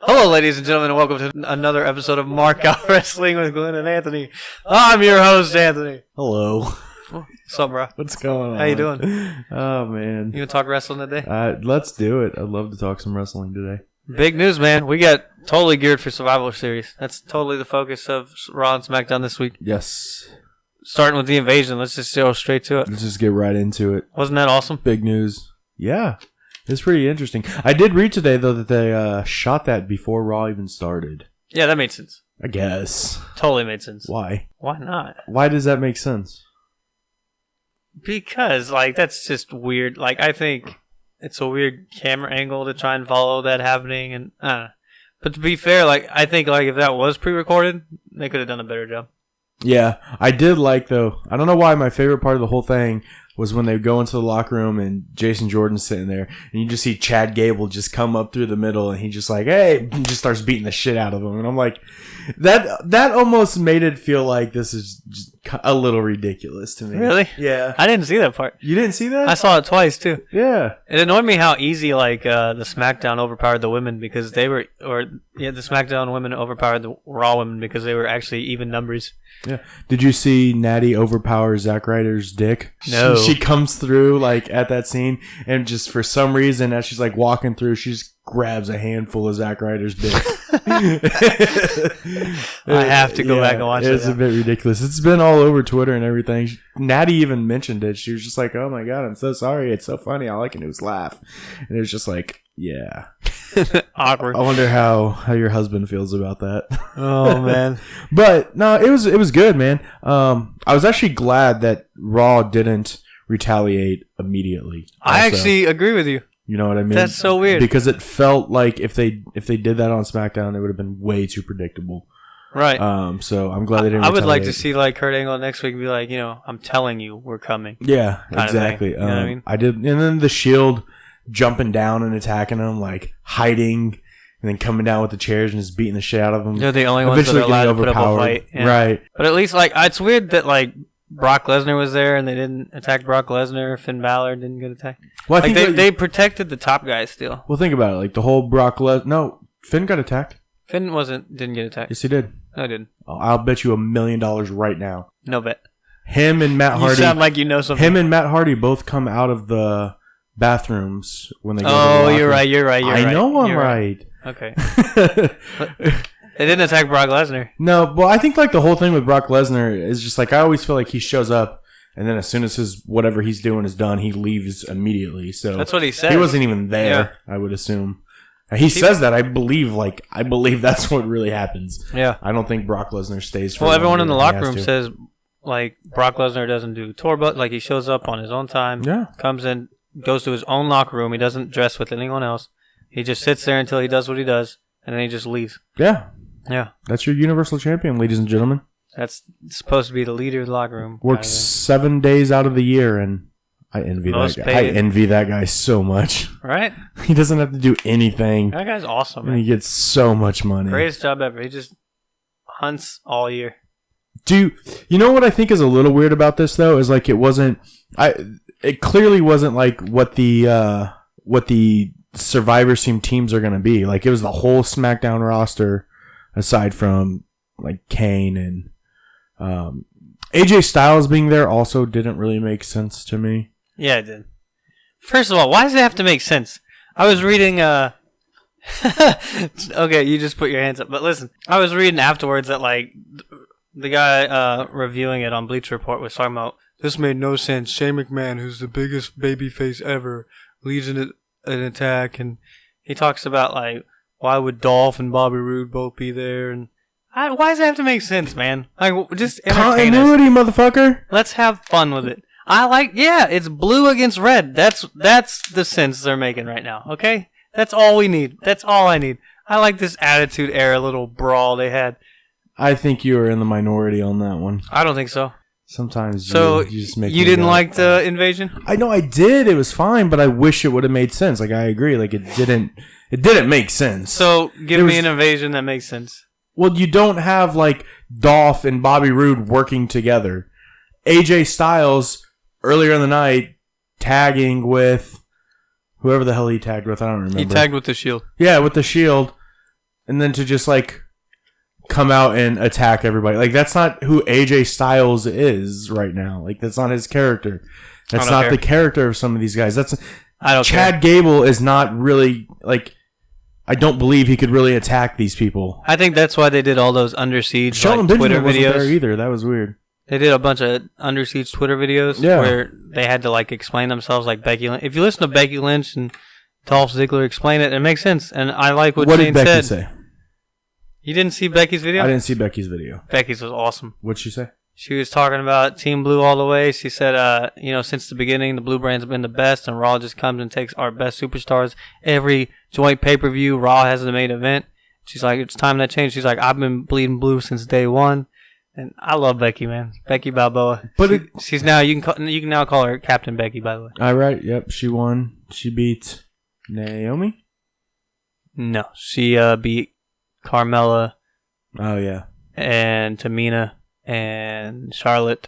Hello, ladies and gentlemen, and welcome to another episode of Mark Out Wrestling with Glen and Anthony. I'm your host, Anthony. Hello. What's up, bro? What's going on? How you doing? Oh, man. You gonna talk wrestling today? Let's do it. I'd love to talk some wrestling today. Big news, man. We got totally geared for Survival Series. That's totally the focus of Raw and SmackDown this week. Yes. Starting with the invasion, let's just go straight to it. Let's just get right into it. Wasn't that awesome? Big news. Yeah. It's pretty interesting. I did read today, though, that they shot that before Raw even started. Yeah, that made sense. I guess. Totally made sense. Why? Why not? Why does that make sense? Because, that's just weird. I think it's a weird camera angle to try and follow that happening. And But to be fair, I think, if that was pre-recorded, they could have done a better job. Yeah. I did though, I don't know why my favorite part of the whole thing was when they go into the locker room and Jason Jordan's sitting there and you just see Chad Gable just come up through the middle and he just hey, and just starts beating the shit out of him. And I'm like, that almost made it feel like this is just a little ridiculous to me. Really? Yeah. I didn't see that part. You didn't see that? I saw it twice too. Yeah. It annoyed me how easy the SmackDown overpowered the women because they were, the SmackDown women overpowered the Raw women because they were actually even numbers. Yeah. Did you see Natty overpower Zack Ryder's dick? No. She comes through at that scene and just for some reason as she's walking through, she just grabs a handful of Zack Ryder's dick. I have to go back and watch it. It's a bit ridiculous. It's been all over Twitter and everything. Natty even mentioned it. She was just like, "Oh my god, I'm so sorry. It's so funny. All I can do is laugh." And it was just yeah. Awkward. I wonder how your husband feels about that. Oh man. But no, it was good, man. I was actually glad that Raw didn't retaliate immediately. I actually agree with you. You know what I mean? That's so weird. Because it felt like if they did that on SmackDown, it would have been way too predictable. Right. So I'm glad they didn't. I would like to see Kurt Angle next week and be like, I'm telling you, we're coming. Yeah, exactly. You know what I mean? I did, and then the Shield jumping down and attacking them, hiding, and then coming down with the chairs and just beating the shit out of them. They're the only ones that are allowed to put up a fight. Yeah. Right. But at least it's weird that Brock Lesnar was there and they didn't attack Brock Lesnar. Finn Balor didn't get attacked. Well, I think they protected the top guys still. Well, think about it. The whole Brock Lesnar. No, Finn got attacked. Finn didn't get attacked. Yes, he did. No, he didn't. I'll bet you $1 million right now. No bet. Him and Matt Hardy. You sound like you know something. Him and Matt Hardy both come out of the bathrooms when they go to the locker room. You're right. I know I'm right. Okay. They didn't attack Brock Lesnar. No, well, I think the whole thing with Brock Lesnar is just I always feel like he shows up and then as soon as whatever he's doing is done, he leaves immediately. So that's what he said. He wasn't even there, yeah. I would assuom. He says that. I believe that's what really happens. Yeah. I don't think Brock Lesnar stays for Well, everyone in the locker room says Brock Lesnar doesn't do tour, but he shows up on his own time. Yeah. Comes in, goes to his own locker room. He doesn't dress with anyone else. He just sits there until he does what he does, and then he just leaves. Yeah. Yeah. That's your Universal Champion, ladies and gentlemen. That's supposed to be the leader of the locker room. Works 7 days out of the year, and I envy that guy. I envy that guy so much. Right? He doesn't have to do anything. That guy's awesome, man. And he gets so much money. Greatest job ever. He just hunts all year. You know what I think is a little weird about this though is it wasn't. It clearly wasn't what the Survivor teams are going to be. It was the whole SmackDown roster, aside from Kane and AJ Styles being there also didn't really make sense to me. Yeah, it did. First of all, why does it have to make sense? I was reading. Okay, you just put your hands up. But listen, I was reading afterwards that the guy reviewing it on Bleacher Report was talking about this made no sense. Shane McMahon, who's the biggest babyface ever, leads an attack, and he talks about why would Dolph and Bobby Roode both be there, and why does it have to make sense, man? Just entertain continuity, motherfucker. Let's have fun with it. It's blue against red. That's the sense they're making right now. Okay, that's all we need. That's all I need. I like this Attitude Era little brawl they had. I think you were in the minority on that one. I don't think so. Sometimes you just make. You didn't like the invasion? I know I did. It was fine, but I wish it would have made sense. I agree. It didn't. It didn't make sense. So give me an invasion that makes sense. Well, you don't have Dolph and Bobby Roode working together. AJ Styles earlier in the night tagging with whoever the hell he tagged with. I don't remember. He tagged with the Shield. Yeah, with the Shield. and then to just like come out and attack everybody. Like that's not who AJ Styles is right now. Like that's not his character. That's not the character of some of these guys. I don't Chad care. Gable is not really like. I don't believe he could really attack these people. I think that's why they did all those Under Siege Shelton like, Twitter Benjamin wasn't videos. there either. That was weird. They did a bunch of Under Siege Twitter videos where they had to like explain themselves like Becky Lynch. If you listen to Becky Lynch and Dolph Ziggler explain it, it makes sense. And I like what Shane did Becky said. say? You didn't see Becky's video? I didn't see Becky's video. Becky's was awesome. What'd she say? She was talking about Team Blue all the way. She said, since the beginning, the Blue brands have been the best, and Raw just comes and takes our best superstars. Every joint pay-per-view, Raw has the main event. She's like, it's time that changed. She's like, I've been bleeding blue since day one. And I love Becky, man. Becky Balboa. But she's now, you can now call her Captain Becky, by the way. All right. Yep. She won. She beat Naomi? No. She beat Carmella. Oh, yeah. And Tamina. And Charlotte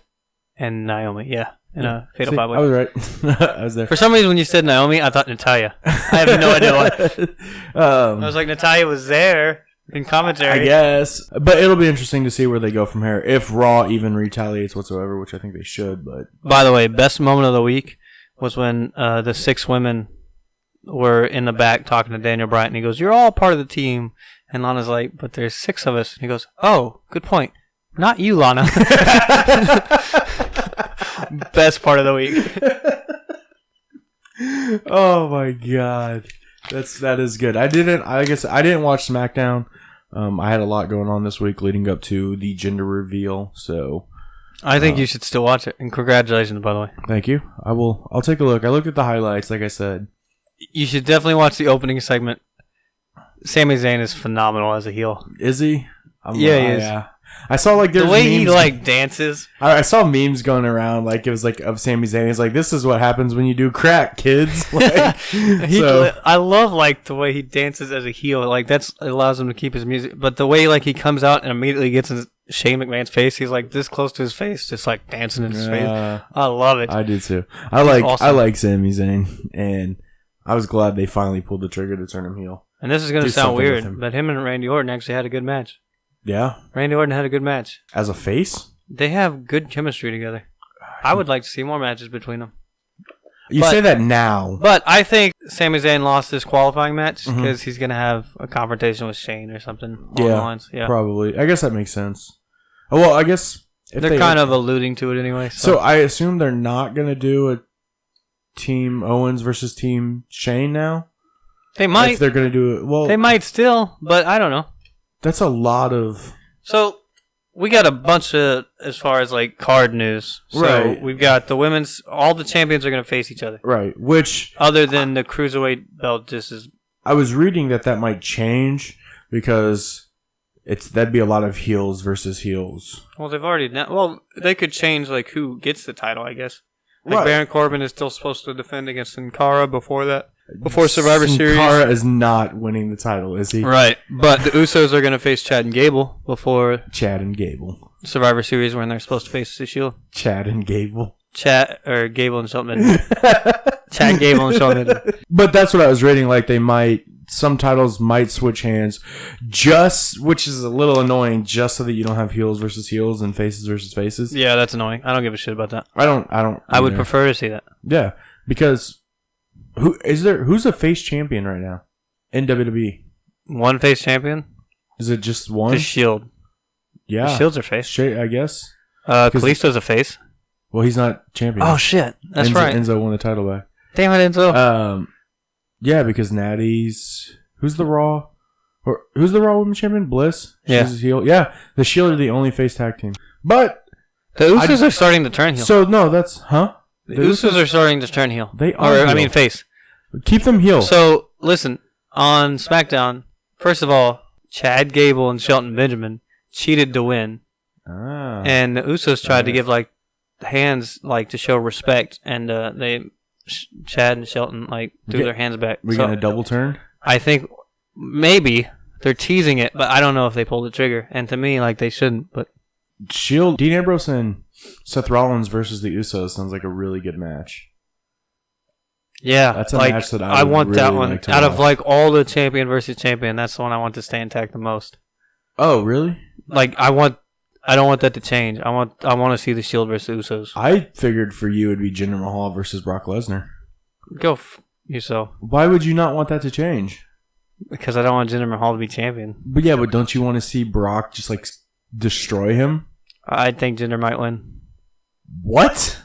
and Naomi, in a fatal 5-way. I was right. I was there. For some reason, when you said Naomi, I thought Natalya. I have no idea why. I was like, Natalya was there in commentary. I guess. But it'll be interesting to see where they go from here. If Raw even retaliates whatsoever, which I think they should. But by the way, best moment of the week was when the 6 women were in the back talking to Daniel Bryan. And he goes, you're all part of the team. And Lana's like, but there's 6 of us. And he goes, oh, good point. Not you, Lana. Best part of the week. Oh my god, that is good. I didn't watch SmackDown. I had a lot going on this week leading up to the gender reveal. So I think you should still watch it. And congratulations, by the way. Thank you. I'll take a look. I looked at the highlights, like I said. You should definitely watch the opening segment. Sami Zayn is phenomenal as a heel. Is he? He is. Yeah. I saw like there's the way memes he like dances. I saw memes going around like it was like of Sami Zayn. He's like, "This is what happens when you do crack, kids." Like, I love like the way he dances as a heel. Like it allows him to keep his music. But the way like he comes out and immediately gets in Shane McMahon's face, he's like this close to his face, just like dancing in his face. I love it. I do too. I like awesome. Sami Zayn, and I was glad they finally pulled the trigger to turn him heel. And this is going to sound weird, but him and Randy Orton actually had a good match. Yeah. Randy Orton had a good match. As a face? They have good chemistry together. I would like to see more matches between them. You say that now. But I think Sami Zayn lost this qualifying match because he's going to have a confrontation with Shane or something along the lines. Yeah, probably. I guess that makes sense. Oh, well, I guess... They're kind of alluding to it anyway. So I assume they're not going to do a Team Owens versus Team Shane now? They might. If they're going to do it... Well, they might still, but I don't know. That's a lot of... So, we got a bunch of, as far as, like, card news. So, we've got the women's... All the champions are going to face each other. Right, which... Other than the Cruiserweight belt, just is... I was reading that might change, because that'd be a lot of heels versus heels. Well, they've already... Well, they could change, like, who gets the title, I guess. Like, Baron Corbin is still supposed to defend against Sin Cara before that. Before Survivor Series. Sin Cara is not winning the title, is he? Right. But the Usos are going to face Chad and Gable before... Chad and Gable. Survivor Series when they're supposed to face the Shield. Chad and Gable. Gable and Shelton. Chad Gable and Shelton. But that's what I was reading. Like, some titles might switch hands, which is a little annoying, just so that you don't have heels versus heels and faces versus faces. Yeah, that's annoying. I don't give a shit about that. I don't. I would prefer to see that. Yeah, because who's a face champion right now in WWE? One face champion? Is it just one? The Shield. Yeah, the Shield's are face. I guess. Kalisto's a face. Well, he's not champion. Oh shit, that's right. right. Enzo won the title back. Damn it, Enzo. Yeah, because Natty's... Who's the Raw Women's Champion? Bliss? Yeah. She's a heel. Yeah, the Shield are the only face tag team. But... The Usos are starting to turn heel. So, no, that's... Huh? The Usos are starting to turn heel. They are heel. Face. Keep them heel. So, listen. On SmackDown, first of all, Chad Gable and Shelton Benjamin cheated to win. Ah. And the Usos tried to give, like, hands, like, to show respect. And Chad and Shelton threw their hands back. We getting a double turn? I think maybe they're teasing it, but I don't know if they pulled the trigger. And to me, they shouldn't. But Shield, Dean Ambrose and Seth Rollins versus the Usos sounds like a really good match. Yeah, That's a like, match that I want really that one. like to Out of watch. like all the champion versus champion, that's the one I want to stay intact the most. Oh, really? Like I don't want that to change. I want to see the Shield versus Usos. I figured for you it'd be Jinder Mahal versus Brock Lesnar. Go yourself. Why would you not want that to change? Because I don't want Jinder Mahal to be champion. But yeah, but don't you want to see Brock just like destroy him? I think Jinder might win. What?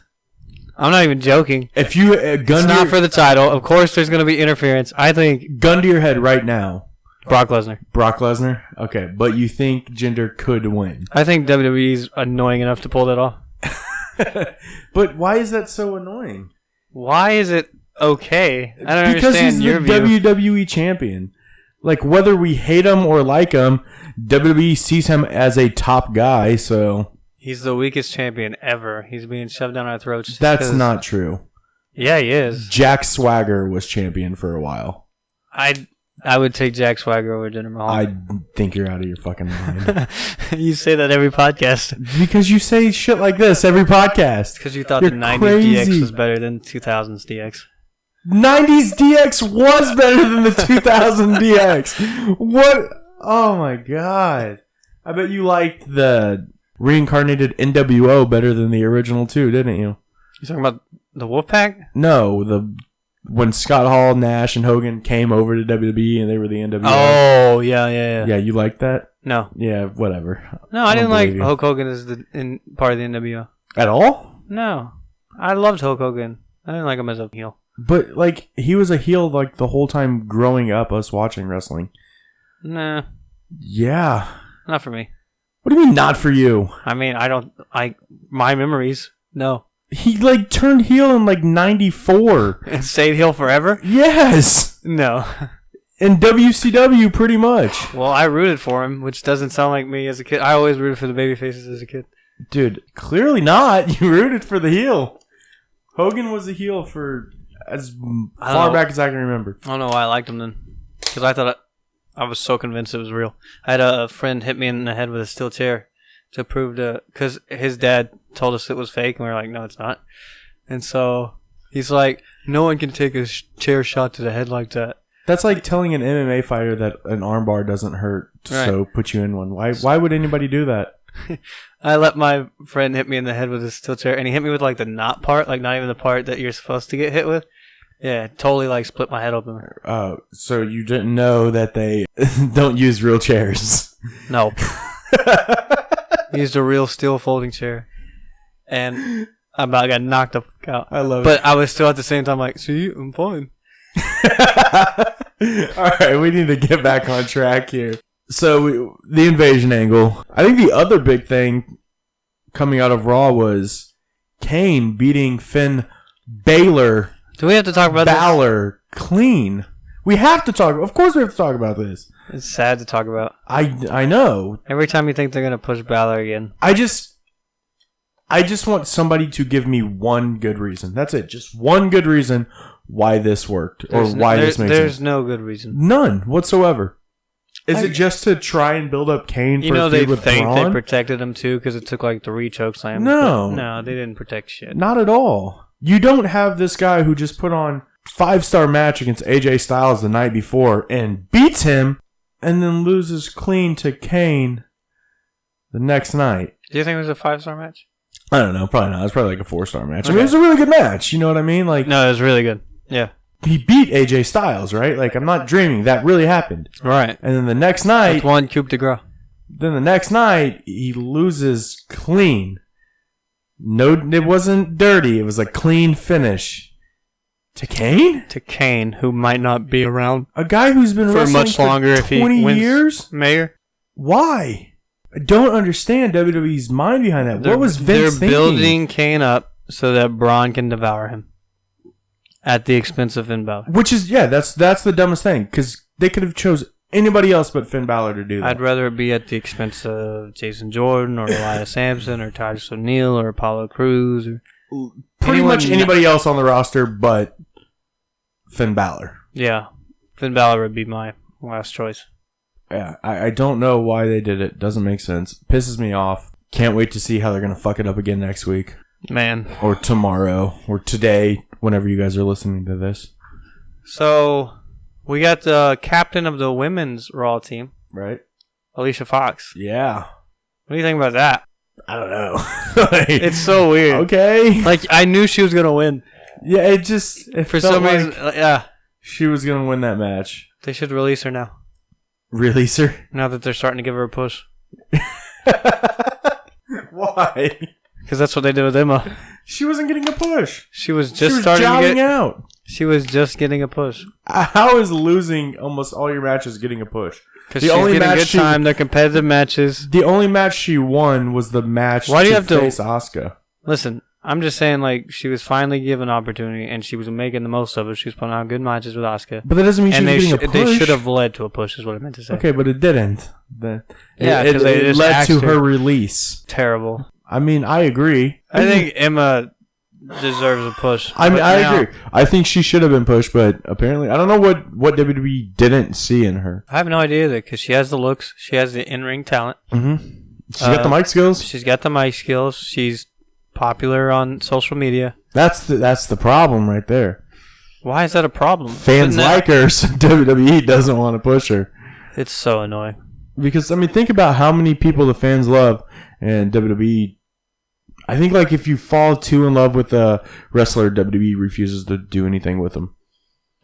I'm not even joking. If you It's not for the title. Of course, there's going to be interference. I think gun to your head right now, Brock Lesnar. Brock Lesnar? Okay, but you think Jinder could win. I think WWE's annoying enough to pull that off. But why is that so annoying? Why is it okay? I don't Because understand he's your the view. WWE champion. Like, whether we hate him or like him, WWE sees him as a top guy, so... He's the weakest champion ever. He's being shoved down our throats. just That's 'cause- not true. Yeah, he is. Jack Swagger was champion for a while. I would take Jack Swagger over Jinder Mahal. I think you're out of your fucking mind. You say that every podcast. Because you say shit like this every podcast. Because you thought You're the 90s crazy. DX was better than 2000s DX. 90s DX was better than the 2000 DX. What? Oh my god. I bet you liked the reincarnated NWO better than the original too, didn't you? You talking about the Wolfpack? No, when Scott Hall, Nash, and Hogan came over to WWE and they were the NWO. Oh, yeah. Yeah, you liked that? No. Yeah, whatever. No, I didn't don't like believe you. Hulk Hogan as part of the NWO. At all? No. I loved Hulk Hogan. I didn't like him as a heel. But, like, he was a heel, like, the whole time growing up, us watching wrestling. Nah, Yeah. not for me. What do you mean, not for you? I mean, my memories, no. He, like, turned heel in, like, 94. And stayed heel forever? Yes! No. In WCW, pretty much. Well, I rooted for him, which doesn't sound like me as a kid. I always rooted for the baby faces as a kid. Dude, clearly not. You rooted for the heel. Hogan was a heel for as far back as I can remember. I don't know why I liked him then. Because I thought I was so convinced it was real. I had a friend hit me in the head with a steel chair to prove because his dad told us it was fake, and we were like, no, it's not. And so he's like, no one can take a chair shot to the head like that. That's like telling an MMA fighter that an armbar doesn't hurt, so put you in one. Why would anybody do that? I let my friend hit me in the head with a steel chair, and he hit me with like the knot part, like not even the part that you're supposed to get hit with. Yeah, totally like split my head open. So you didn't know that they don't use real chairs? No. He used a real steel folding chair. And I about got knocked the fuck out. I love it. But I was still at the same time like, see, I'm fine. Alright, we need to get back on track here. So, the invasion angle. I think the other big thing coming out of Raw was Kane beating Finn Balor. Do we have to talk about Balor clean. We have to talk. Of course we have to talk about this. this? It's sad to talk about. I know. Every time you think they're going to push Balor again. I just want somebody to give me one good reason. That's it. Just one good reason why this worked or why this makes sense. There's no good reason. None whatsoever. Is it just to try and build up Kane for a they feud with think Braun? they protected him too because it took like 3 choke slams. No. No, they didn't protect shit. Not at all. You don't have this guy who just put on 5-star match against AJ Styles the night before and beats him and then loses clean to Kane the next night. Do you think it was a 5-star match? I don't know. Probably not. It's probably like a 4-star match. Okay. I mean, it was a really good match. You know what I mean? Like, No, it was really good. Yeah. he beat AJ Styles, right? Like, I'm not dreaming. That really happened. Right. And then the next night, With one coup de grace. he loses clean. No, it wasn't dirty. It was a clean finish. To Kane? To Kane, who might not be around A guy who's been for wrestling much longer for if he 20 wins years? Mayor. Why? I don't understand WWE's mind behind that. What was Vince They're thinking? building Kane up so that Braun can devour him at the expense of Finn Balor. Which is, yeah, that's the dumbest thing. Because they could have chose anybody else but Finn Balor to do that. I'd rather it be at the expense of Jason Jordan or Elias Sampson or Titus O'Neil or Apollo Crews or Pretty much anybody else on the roster but Finn Balor. Yeah, Finn Balor would be my last choice. Yeah, I don't know why they did it. Doesn't make sense. Pisses me off. Can't wait to see how they're going to fuck it up again next week. Man. Or tomorrow. Or today, whenever you guys are listening to this. So, we got the captain of the women's Raw team. Right. Alicia Fox. Yeah. What do you think about that? I don't know. It's so weird. Okay. Like, I knew she was going to win. Yeah, it For some reason, yeah. She was going to win that match. They should release her now. Release her? Now that they're starting to give her a push. Why? Because that's what they did with Emma. She wasn't getting a push. She was starting to get out. She was just getting a push. How is losing almost all your matches getting a push? Because she's getting good time. They're competitive matches. The only match she won was the match Why do you have to face Asuka. Listen, I'm just saying, like, she was finally given an opportunity, and she was making the most of it. She was putting on good matches with Asuka. But that doesn't mean she was getting a push. They should have led to a push, is what I meant to say. Okay, but it didn't. It it led to her release. Terrible. I mean, I agree. I think Emma deserves a push. I mean, I agree. I think she should have been pushed, but apparently, I don't know what WWE didn't see in her. I have no idea either, because she has the looks. She has the in-ring talent. Mm-hmm. She's got the mic skills. She's got the mic skills. She's popular on social media. That's the problem right there. Why is that a problem? Fans like her, so WWE doesn't want to push her. It's so annoying. Because, I mean, think about how many people the fans love, and WWE... I think, like, if you fall too in love with a wrestler, WWE refuses to do anything with them.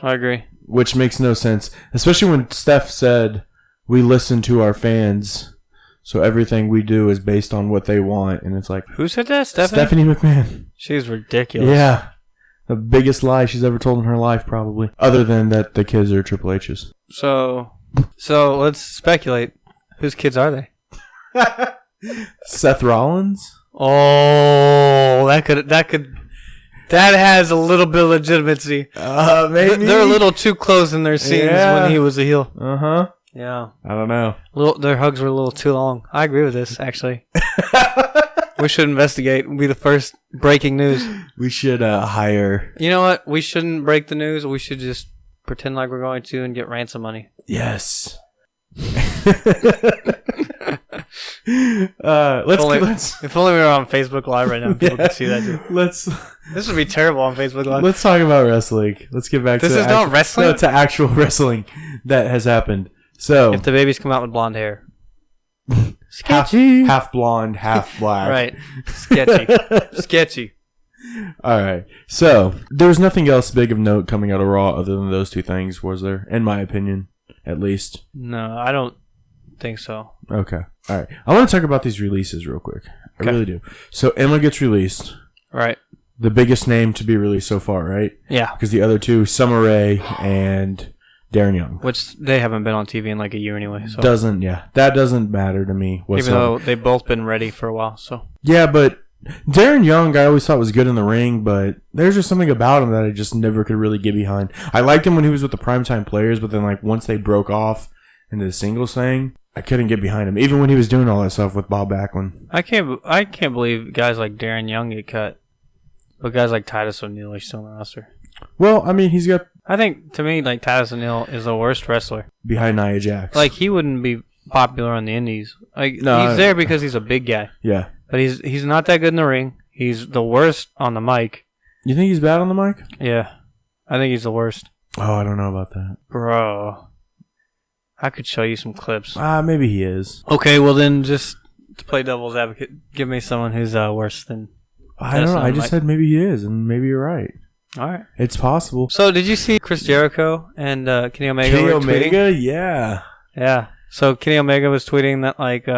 I agree. Which makes no sense. Especially when Steph said, we listen to our fans, so everything we do is based on what they want. And it's like... Who said that? Stephanie McMahon. She's ridiculous. Yeah. The biggest lie she's ever told in her life, probably. Other than that the kids are Triple H's. So let's speculate. Whose kids are they? Seth Rollins? Oh, that has a little bit of legitimacy. Maybe they're a little too close in their scenes when he was a heel. Uh-huh. Yeah. I don't know. Their hugs were a little too long. I agree with this, actually. We should investigate and be the first breaking news. We should hire... You know what? We shouldn't break the news. We should just pretend like we're going to and get ransom money. Yes. If only we were on Facebook Live right now, people could see that too. This would be terrible on Facebook Live. Let's talk about wrestling. Let's get back to this. Is not wrestling. No, to actual wrestling that has happened. So if the babies come out with blonde hair, sketchy, half blonde, half black, right? Sketchy. All right. So there was nothing else big of note coming out of Raw other than those two things, was there? In my opinion, at least. No, I don't think so. Okay. All right. I want to talk about these releases real quick. I really do. So Emma gets released. Right. The biggest name to be released so far, right? Yeah. Because the other two, Summer Rae and Darren Young. Which they haven't been on TV in like a year anyway. So. That doesn't matter to me whatsoever. Even though they've both been ready for a while, so. Yeah, but Darren Young, I always thought was good in the ring, but there's just something about him that I just never could really get behind. I liked him when he was with the Primetime Players, but then like once they broke off into the singles thing, I couldn't get behind him. Even when he was doing all that stuff with Bob Backlund. I can't believe guys like Darren Young get cut, but guys like Titus O'Neil are still on the roster. Well, I mean, he's got... I think, to me, like, Titus O'Neil is the worst wrestler. Behind Nia Jax. Like, he wouldn't be popular on the indies. Like, no, he's there because he's a big guy. Yeah. But he's not that good in the ring. He's the worst on the mic. You think he's bad on the mic? Yeah. I think he's the worst. Oh, I don't know about that. Bro. I could show you some clips. Maybe he is. Okay, well then, just to play devil's advocate, give me someone who's worse than... I don't know. I just said maybe he is, and maybe you're right. All right. It's possible. So, did you see Chris Jericho and Kenny Omega Kenny were Omega? tweeting? Yeah. Yeah. So, Kenny Omega was tweeting that, like,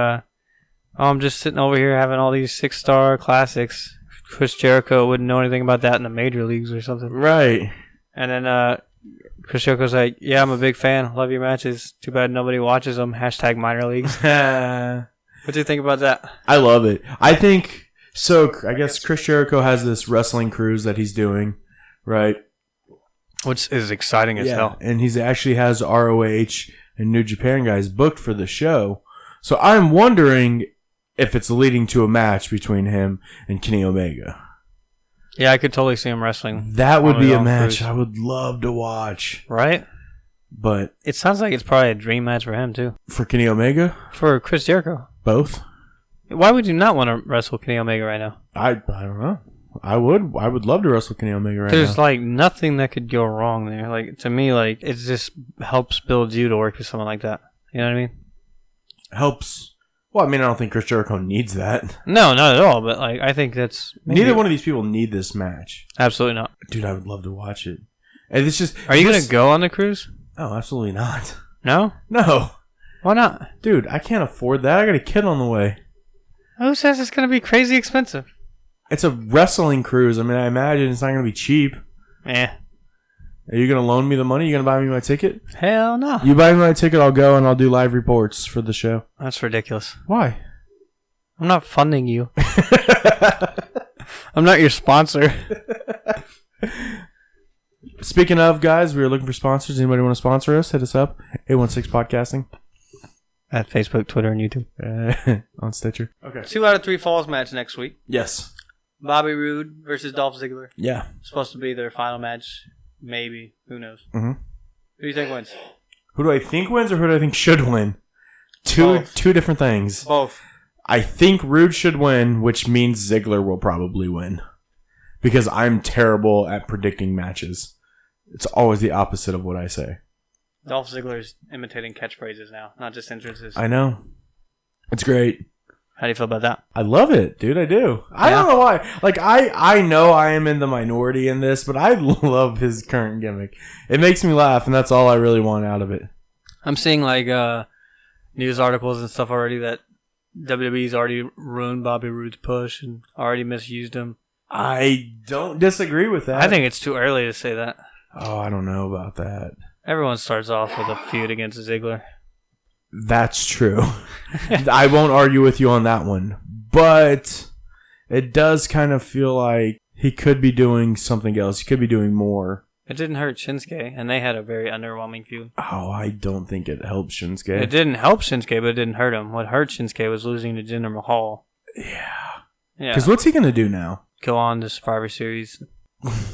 I'm just sitting over here having all these 6-star classics. Chris Jericho wouldn't know anything about that in the major leagues or something. Right. And then Chris Jericho's like, yeah, I'm a big fan. Love your matches. Too bad nobody watches them. # minor leagues. What do you think about that? I love it. I think... So, I guess Chris Jericho has this wrestling cruise that he's doing, right? Which is exciting as hell. And he actually has ROH and New Japan guys booked for the show. So, I'm wondering if it's leading to a match between him and Kenny Omega. Yeah, I could totally see him wrestling. That would be a match I would love to watch. Right? But it sounds like it's probably a dream match for him, too. For Kenny Omega? For Chris Jericho. Both? Why would you not want to wrestle Kenny Omega right now? I don't know. I would love to wrestle Kenny Omega right now. There's like nothing that could go wrong there. Like to me, like it just helps build you to work with someone like that. You know what I mean? Helps. Well, I mean, I don't think Chris Jericho needs that. No, not at all. But like, I think that's neither one of these people need this match. Absolutely not, dude. I would love to watch it. And it's just. Are you gonna go on the cruise? Oh, absolutely not. No. No. Why not? Dude, I can't afford that. I got a kid on the way. Who says it's gonna be crazy expensive? It's a wrestling cruise. I mean, I imagine it's not gonna be cheap. Yeah. Are you going to loan me the money? You going to buy me my ticket? Hell no. You buy me my ticket, I'll go and I'll do live reports for the show. That's ridiculous. Why? I'm not funding you. I'm not your sponsor. Speaking of, guys, we are looking for sponsors. Anybody want to sponsor us? Hit us up. 816 Podcasting. At Facebook, Twitter, and YouTube. On Stitcher. Okay. 2 out of 3 falls match next week. Yes. Bobby Roode versus Dolph Ziggler. Yeah. Supposed to be their final match. Maybe. Who knows? Mm-hmm. Who do you think wins? Who do I think wins or who do I think should win? Two different things. Both. I think Roode should win, which means Ziggler will probably win. Because I'm terrible at predicting matches. It's always the opposite of what I say. Dolph Ziggler's imitating catchphrases now, not just entrances. I know. It's great. How do you feel about that? I love it, dude. I do. I don't know why. Like, I know I am in the minority in this, but I love his current gimmick. It makes me laugh, and that's all I really want out of it. I'm seeing, like, news articles and stuff already that WWE's already ruined Bobby Roode's push and already misused him. I don't disagree with that. I think it's too early to say that. Oh, I don't know about that. Everyone starts off with a feud against Ziggler. That's true. I won't argue with you on that one. But it does kind of feel like he could be doing something else. He could be doing more. It didn't hurt Shinsuke, and they had a very underwhelming feud. Oh, I don't think it helped Shinsuke. It didn't help Shinsuke, but it didn't hurt him. What hurt Shinsuke was losing to Jinder Mahal. Yeah. Yeah. Because what's he going to do now? Go on to Survivor Series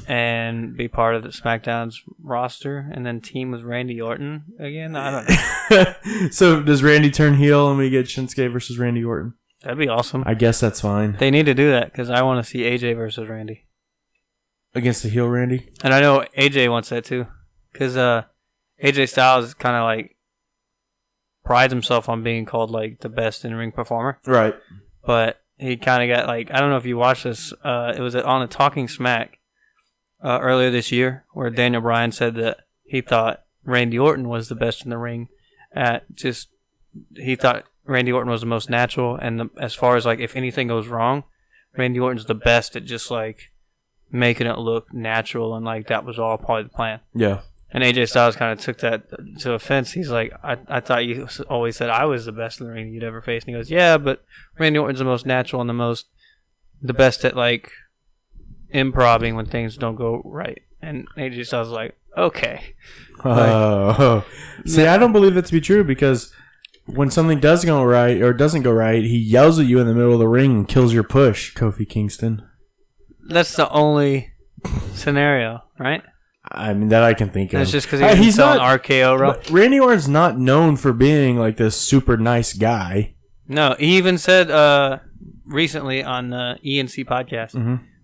and be part of the SmackDown's roster and then team with Randy Orton again? I don't know. So does Randy turn heel and we get Shinsuke versus Randy Orton? That'd be awesome. I guess that's fine. They need to do that because I want to see AJ versus Randy. Against the heel Randy? And I know AJ wants that too. Because AJ Styles kind of like prides himself on being called like the best in-ring performer. Right. But he kind of got like, I don't know if you watched this. It was on a Talking Smack earlier this year where Daniel Bryan said that he thought Randy Orton was the best in the ring. He thought Randy Orton was the most natural. And as far as like if anything goes wrong, Randy Orton's the best at just like making it look natural, and like that was all part of the plan. Yeah. And AJ Styles kind of took that to offense. He's like, I thought you always said I was the best in the ring you'd ever face. And he goes, yeah, but Randy Orton's the most natural and the best at like improving when things don't go right. And AJ Styles was like, okay. See, I don't believe that to be true because when something does go right or doesn't go right, he yells at you in the middle of the ring and kills your push, Kofi Kingston. That's the only scenario, right? I mean, that I can think of. It's just because he's selling RKO, bro. Randy Orton's not known for being like this super nice guy. No, he even said recently on the ENC podcast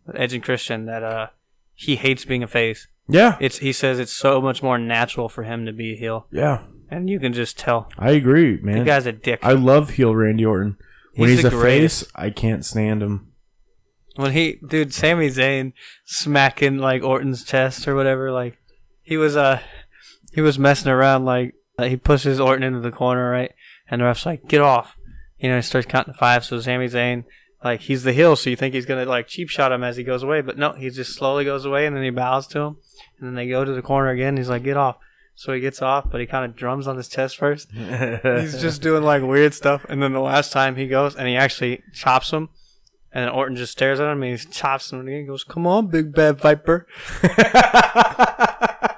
with Edge and Christian that he hates being a face. Yeah. He says it's so much more natural for him to be a heel. Yeah. And you can just tell. I agree, man. The guy's a dick. I love heel Randy Orton. When he's a greatest. face, I can't stand him. When Sami Zayn smacking like Orton's chest or whatever, like he was messing around, like he pushes Orton into the corner, right? And the ref's like, get off. He starts counting to 5, so Sami Zayn, like he's the heel, so you think he's gonna like cheap shot him as he goes away, but no, he just slowly goes away and then he bows to him, and then they go to the corner again, he's like, get off. So he gets off, but he kind of drums on his chest first. He's just doing like weird stuff, and then the last time he goes and he actually chops him. And then Orton just stares at him and he chops him again. He goes, come on, big bad viper.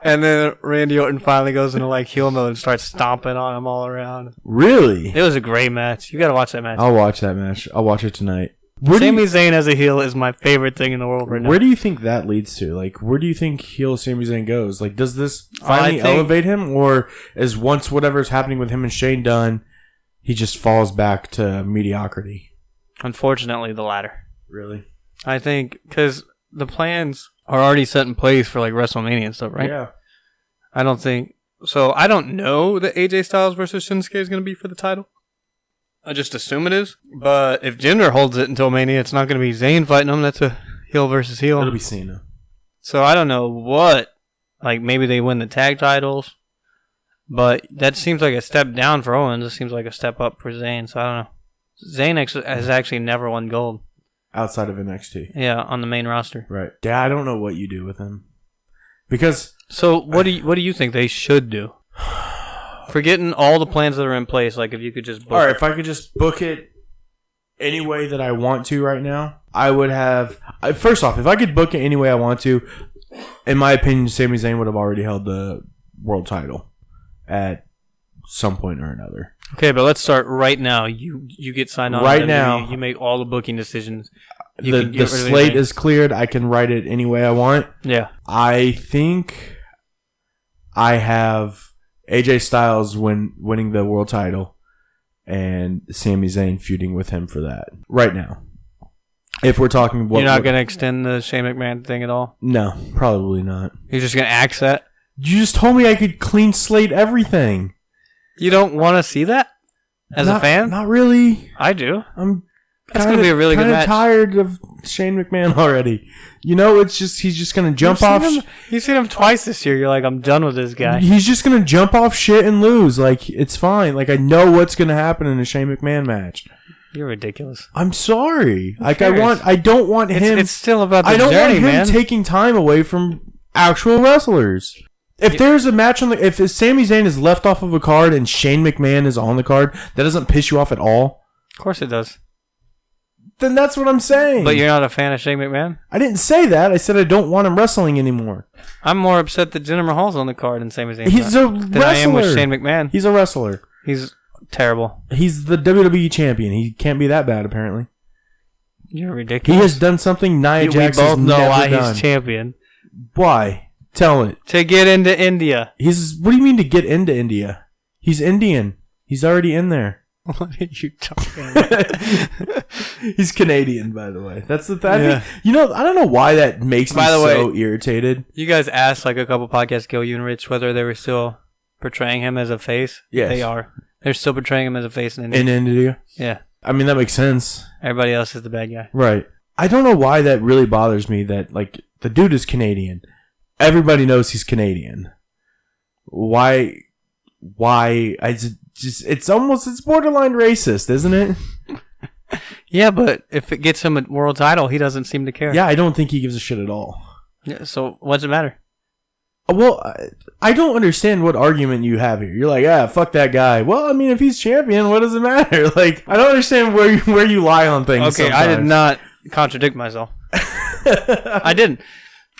And then Randy Orton finally goes into like heel mode and starts stomping on him all around. Really? It was a great match. You got to watch that match. I'll watch that match. I'll watch it tonight. Sami Zayn as a heel is my favorite thing in the world right now. Where do you think that leads to? Like, where do you think heel Sami Zayn goes? Like, does this finally elevate him? Or is once whatever's happening with him and Shane done, he just falls back to mediocrity? Unfortunately, the latter. Really? I think because the plans are already set in place for like WrestleMania and stuff, right? Yeah. I don't think so. I don't know that AJ Styles versus Shinsuke is going to be for the title. I just assume it is. But if Jinder holds it until Mania, it's not going to be Zayn fighting him. That's a heel versus heel. It'll be Cena. So I don't know what. Like maybe they win the tag titles, but that seems like a step down for Owens. It seems like a step up for Zayn. So I don't know. Zayn has actually never won gold Outside of NXT. Yeah, on the main roster. Right. Yeah, I don't know what you do with him. Because... So what do you think they should do? Forgetting all the plans that are in place, like if you could just book Alright, if I could just book it any way that I want to right now, I would have... First off, if I could book it any way I want to, in my opinion, Sami Zayn would have already held the world title at some point or another. Okay, but let's start right now. You get signed on right WWE, now. You make all the booking decisions. The slate is cleared. I can write it any way I want. Yeah. I think I have AJ Styles winning the world title and Sami Zayn feuding with him for that right now. If we're talking... You're not going to extend the Shane McMahon thing at all? No, probably not. You're just going to axe that? You just told me I could clean slate everything. You don't want to see that as a fan? Not really. I do. That's going to be a really good match. I'm tired of Shane McMahon already. You know, it's just he's just going to jump off. You've seen him twice this year. You're like, I'm done with this guy. He's just going to jump off shit and lose. Like, it's fine. Like, I know what's going to happen in a Shane McMahon match. You're ridiculous. I'm sorry. Like, I don't want him. It's still about the journey, journey, I don't want him man. taking time away from actual wrestlers. If there's a match if Sami Zayn is left off of a card and Shane McMahon is on the card, that doesn't piss you off at all. Of course it does. Then that's what I'm saying. But you're not a fan of Shane McMahon? I didn't say that. I said I don't want him wrestling anymore. I'm more upset that Jinder Mahal's on the card and Sami Zayn. He's a wrestler. Than I am with Shane McMahon. He's a wrestler. He's terrible. He's the WWE champion. He can't be that bad, apparently. You're ridiculous. He has done something Nia Jax has never done. We both know why he's champion. Why? Tell it. To get into India. What do you mean to get into India? He's Indian. He's already in there. What are you talking about? He's Canadian, by the way. That's the thing. Yeah. I don't know why that makes me so irritated. You guys asked like a couple podcasts ago, you and Rich, whether they were still portraying him as a face. Yes. They are. They're still portraying him as a face in India. In India? Yeah. I mean, that makes sense. Everybody else is the bad guy. Right. I don't know why that really bothers me that, like, the dude is Canadian. Everybody knows he's Canadian. Why? It's borderline racist, isn't it? Yeah, but if it gets him a world title, he doesn't seem to care. Yeah, I don't think he gives a shit at all. Yeah, so what's it matter? Well, I don't understand what argument you have here. You're like, fuck that guy. Well, I mean, if he's champion, what does it matter? Like, I don't understand where you lie on things. Okay, sometimes. I did not contradict myself. I didn't.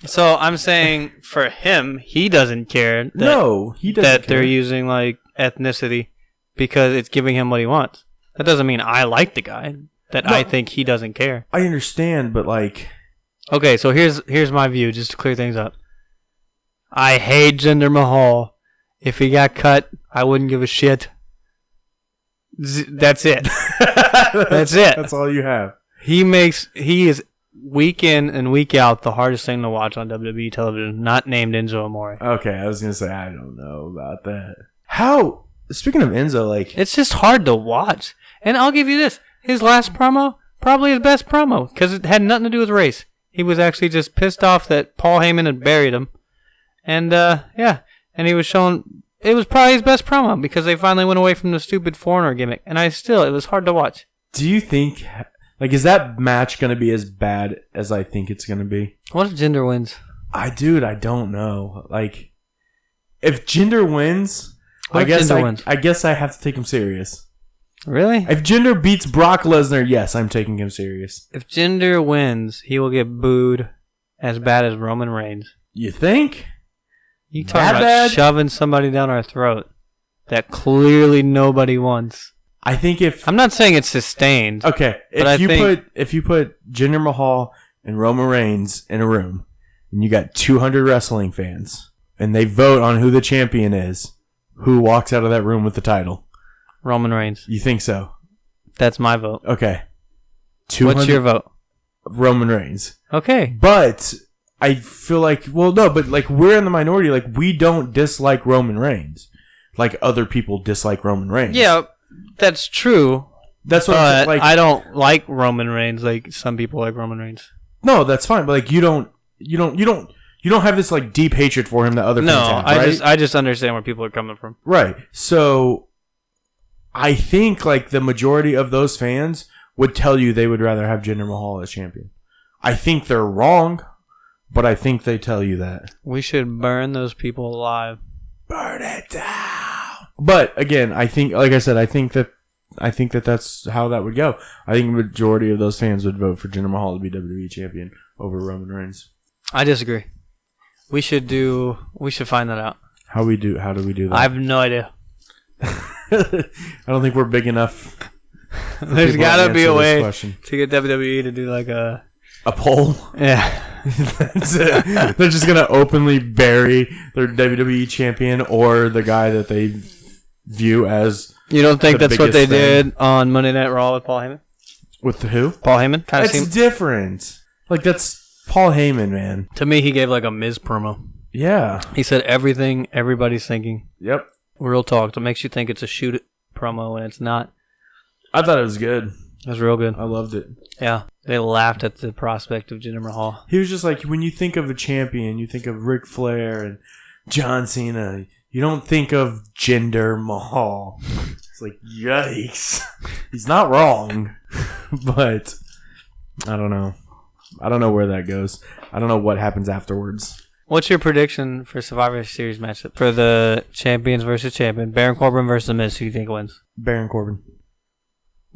So I'm saying for him, he doesn't care. He doesn't that care. They're using like ethnicity because it's giving him what he wants. That doesn't mean I like the guy. I think he doesn't care. I understand, but like, okay, so here's my view, just to clear things up. I hate Jinder Mahal. If he got cut, I wouldn't give a shit. That's it. That's it. That's all you have. He is week in and week out the hardest thing to watch on WWE television, not named Enzo Amore. Okay, I was going to say, I don't know about that. How? Speaking of Enzo, like... It's just hard to watch. And I'll give you this. His last promo, probably his best promo, because it had nothing to do with race. He was actually just pissed off that Paul Heyman had buried him. And, and he was showing... It was probably his best promo, because they finally went away from the stupid foreigner gimmick. And it was hard to watch. Do you think... Like, is that match going to be as bad as I think it's going to be? What if Jinder wins? I don't know. Like, if Jinder wins, I guess I have to take him serious. Really? If Jinder beats Brock Lesnar, yes, I'm taking him serious. If Jinder wins, he will get booed as bad as Roman Reigns. You think? You talking about shoving somebody down our throat that clearly nobody wants. I think I'm not saying it's sustained. Okay, if you put Jinder Mahal and Roman Reigns in a room, and you got 200 wrestling fans, and they vote on who the champion is, who walks out of that room with the title? Roman Reigns. You think so? That's my vote. Okay. What's your vote? Roman Reigns. Okay. But I feel like, well, no, but like we're in the minority. Like we don't dislike Roman Reigns, like other people dislike Roman Reigns. Yeah, that's true. That's what I'm saying. Like, I don't like Roman Reigns like some people like Roman Reigns. No, that's fine. But like you don't have this like deep hatred for him that other fans have, right? I just understand where people are coming from. Right. So I think like the majority of those fans would tell you they would rather have Jinder Mahal as champion. I think they're wrong, but I think they tell you that. We should burn those people alive. Burn it down. But again, I think, like I said, I think that that's how that would go. I think the majority of those fans would vote for Jinder Mahal to be WWE champion over Roman Reigns. I disagree. We should find that out. How do we do that? I have no idea. I don't think we're big enough. There's got to be a way to get WWE to do like a poll. Yeah. That's it. They're just gonna openly bury their WWE champion or the guy that they view as. You don't think that's what they did on Monday Night Raw with Paul Heyman? With who? Paul Heyman. It's different. Like that's Paul Heyman, man. To me, he gave like a Miz promo. Yeah. He said everything everybody's thinking. Yep. Real talk. That makes you think it's a shoot promo and it's not. I thought it was good. It was real good. I loved it. Yeah. They laughed at the prospect of Jinder Mahal. He was just like, when you think of a champion, you think of Ric Flair and John Cena. You don't think of Jinder Mahal. It's like, yikes. He's not wrong. But I don't know. I don't know where that goes. I don't know what happens afterwards. What's your prediction for Survivor Series matchup? For the champions versus champion. Baron Corbin versus The Miz. Who do you think wins? Baron Corbin.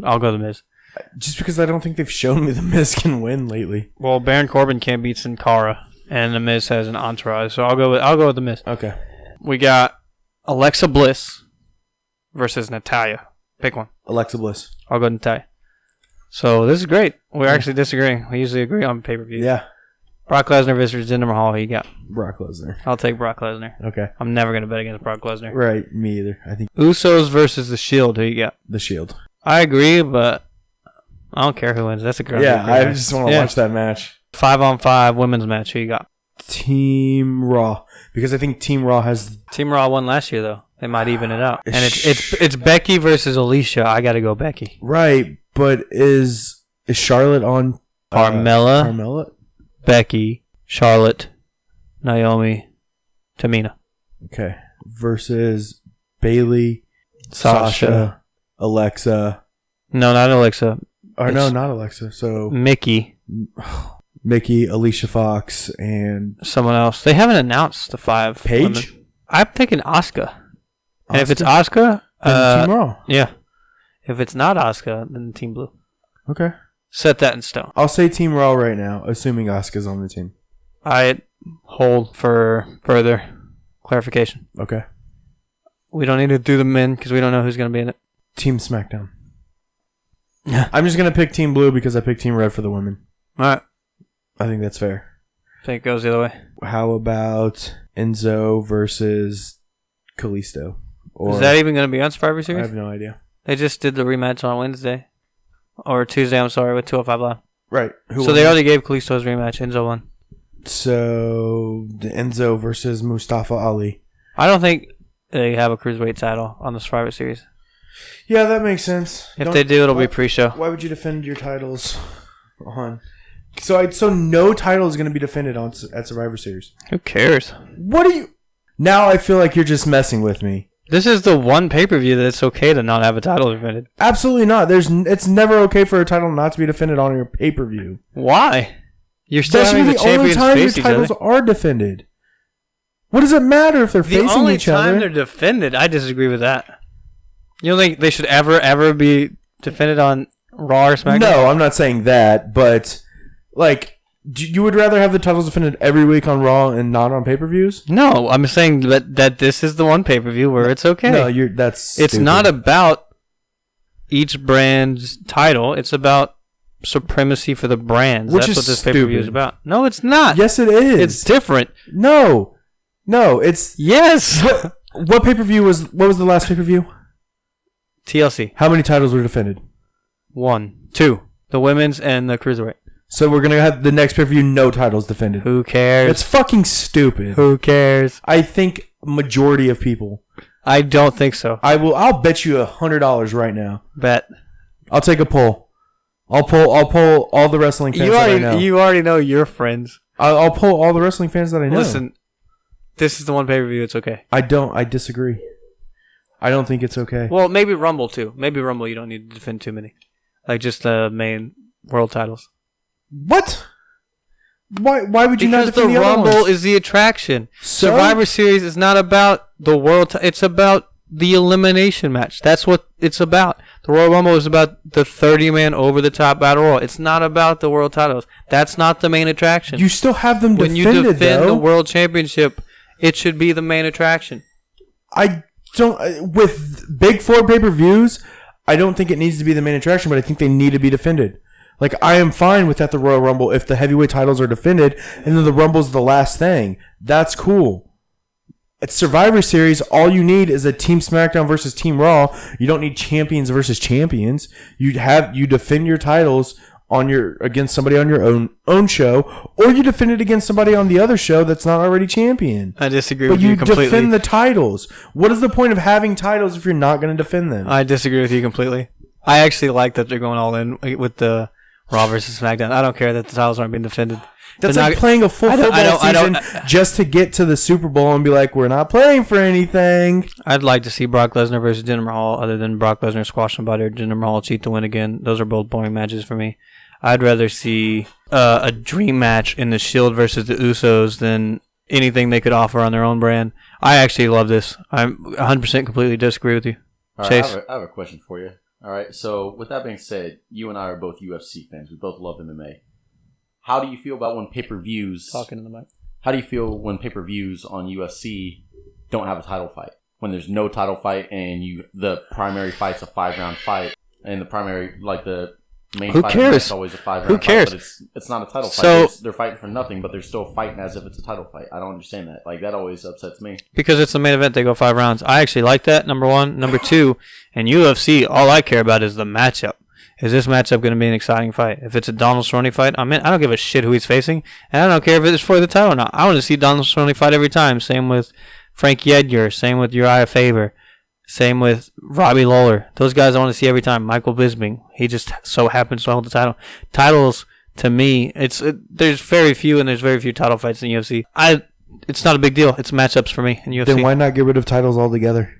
I'll go The Miz. Just because I don't think they've shown me The Miz can win lately. Well, Baron Corbin can't beat Sin Cara, and The Miz has an entourage, so I'll go with The Miz. Okay. We got Alexa Bliss versus Natalya. Pick one. Alexa Bliss. I'll go with Natalya. So this is great. We're actually disagreeing. We usually agree on pay-per-view. Yeah. Brock Lesnar versus Jinder Mahal. Who you got? Brock Lesnar. I'll take Brock Lesnar. Okay. I'm never going to bet against Brock Lesnar. Right. Me either. I think Usos versus The Shield. Who you got? The Shield. I agree, but I don't care who wins. That's a great Yeah, I just want to watch that match. 5-on-5 women's match. Who you got? Team Raw. Because I think Team Raw has... Team Raw won last year, though. They might even it out. And it's Becky versus Alicia. I got to go Becky. Right, but is Charlotte on... Carmella, Becky, Charlotte, Naomi, Tamina. Okay. Versus Bayley, Sasha, Alexa. No, not Alexa. Or no, not Alexa. So Mickey, Alicia Fox, and someone else. They haven't announced the 5. Paige? Women. I'm thinking Asuka. And if it's Asuka, then Team Raw. Yeah. If it's not Asuka, then Team Blue. Okay. Set that in stone. I'll say Team Raw right now, assuming Asuka's on the team. I hold for further clarification. Okay. We don't need to do the men because we don't know who's going to be in it. Team SmackDown. I'm just going to pick Team Blue because I picked Team Red for the women. All right. I think that's fair. I think it goes the other way. How about Enzo versus Kalisto? Or is that even going to be on Survivor Series? I have no idea. They just did the rematch on Wednesday. Or Tuesday, I'm sorry, with 205 Live. Right. So they already gave Kalisto his rematch. Enzo won. So the Enzo versus Mustafa Ali. I don't think they have a Cruiserweight title on the Survivor Series. Yeah, that makes sense. If they do, it'll be pre-show. Why would you defend your titles on... So no title is going to be defended at Survivor Series. Who cares? What are you... Now I feel like you're just messing with me. This is the one pay-per-view that it's okay to not have a title defended. Absolutely not. It's never okay for a title not to be defended on your pay-per-view. Why? You're still having the champions face each other. The only time your titles are defended. What does it matter if they're facing each other? The only time they're defended, I disagree with that. You don't think they should ever be defended on Raw or SmackDown? No, I'm not saying that, but like... You would rather have the titles defended every week on Raw and not on pay-per-views? No, I'm saying that this is the one pay-per-view where it's okay. No, that's It's stupid. not about each brand's title. It's about supremacy for the brands. Which That's is what this pay-per-view is stupid. about. No, it's not. Yes, it is. It's different. No, it's... Yes. What pay-per-view was... What was the last pay-per-view? TLC. How many titles were defended? 1. 2. The women's and the Cruiserweight. So we're gonna have the next pay-per-view, no titles defended. Who cares? It's fucking stupid. Who cares? I think majority of people. I don't think so. I'll bet you $100 right now. Bet. I'll take a poll. I'll poll all the wrestling fans that I know. You already know your friends. I'll poll all the wrestling fans that I know. Listen, this is the one pay-per-view. It's okay. I disagree. I don't think it's okay. Well, maybe Rumble too. Maybe Rumble you don't need to defend too many. Like just the main world titles. What? Why would you not defend the other Rumble ones? is the attraction. So? Survivor Series is not about the world. It's about the elimination match. That's what it's about. The Royal Rumble is about the 30-man over-the-top battle royal. It's not about the world titles. That's not the main attraction. You still have them defended, when you defend though. the world championship, it should be the main attraction. I don't. With big four pay-per-views, I don't think it needs to be the main attraction, but I think they need to be defended. Like, I am fine with that, the Royal Rumble, if the heavyweight titles are defended, and then the Rumble's the last thing. That's cool. At Survivor Series, all you need is a Team SmackDown versus Team Raw. You don't need champions versus champions. You defend your titles against somebody on your own show, or you defend it against somebody on the other show that's not already champion. I disagree with you completely. But you defend the titles. What is the point of having titles if you're not going to defend them? I disagree with you completely. I actually like that they're going all in with the Raw versus SmackDown. I don't care that the titles aren't being defended. That's like playing a full football season just to get to the Super Bowl and be like, we're not playing for anything. I'd like to see Brock Lesnar versus Jinder Mahal, other than Brock Lesnar squash somebody or Jinder Mahal cheat to win again. Those are both boring matches for me. I'd rather see a dream match in the Shield versus the Usos than anything they could offer on their own brand. I actually love this. I'm 100% completely disagree with you. All Chase? right, I have a question for you. All right, so with that being said, you and I are both UFC fans. We both love MMA. How do you feel about when pay-per-views... Talking in the mic. How do you feel when pay-per-views on UFC don't have a title fight? When there's no title fight and the primary fight's a 5-round fight, and the primary, like the main Who fight cares? is always a 5-round Who cares? fight, but it's not a title So- fight. They're fighting for nothing, but they're still fighting as if it's a title fight. I don't understand that. Like, that always upsets me. Because it's the main event, they go 5 rounds. I actually like that, number one. Number two, in UFC, all I care about is the matchup. Is this matchup going to be an exciting fight? If it's a Donald Cerrone fight, I don't give a shit who he's facing, and I don't care if it's for the title or not. I want to see Donald Cerrone fight every time. Same with Frankie Edgar. Same with Uriah Faber. Same with Robbie Lawler. Those guys I want to see every time. Michael Bisping. He just so happens to hold the title. Titles, to me, there's very few, and there's very few title fights in UFC. It's not a big deal. It's matchups for me in UFC. Then why not get rid of titles altogether?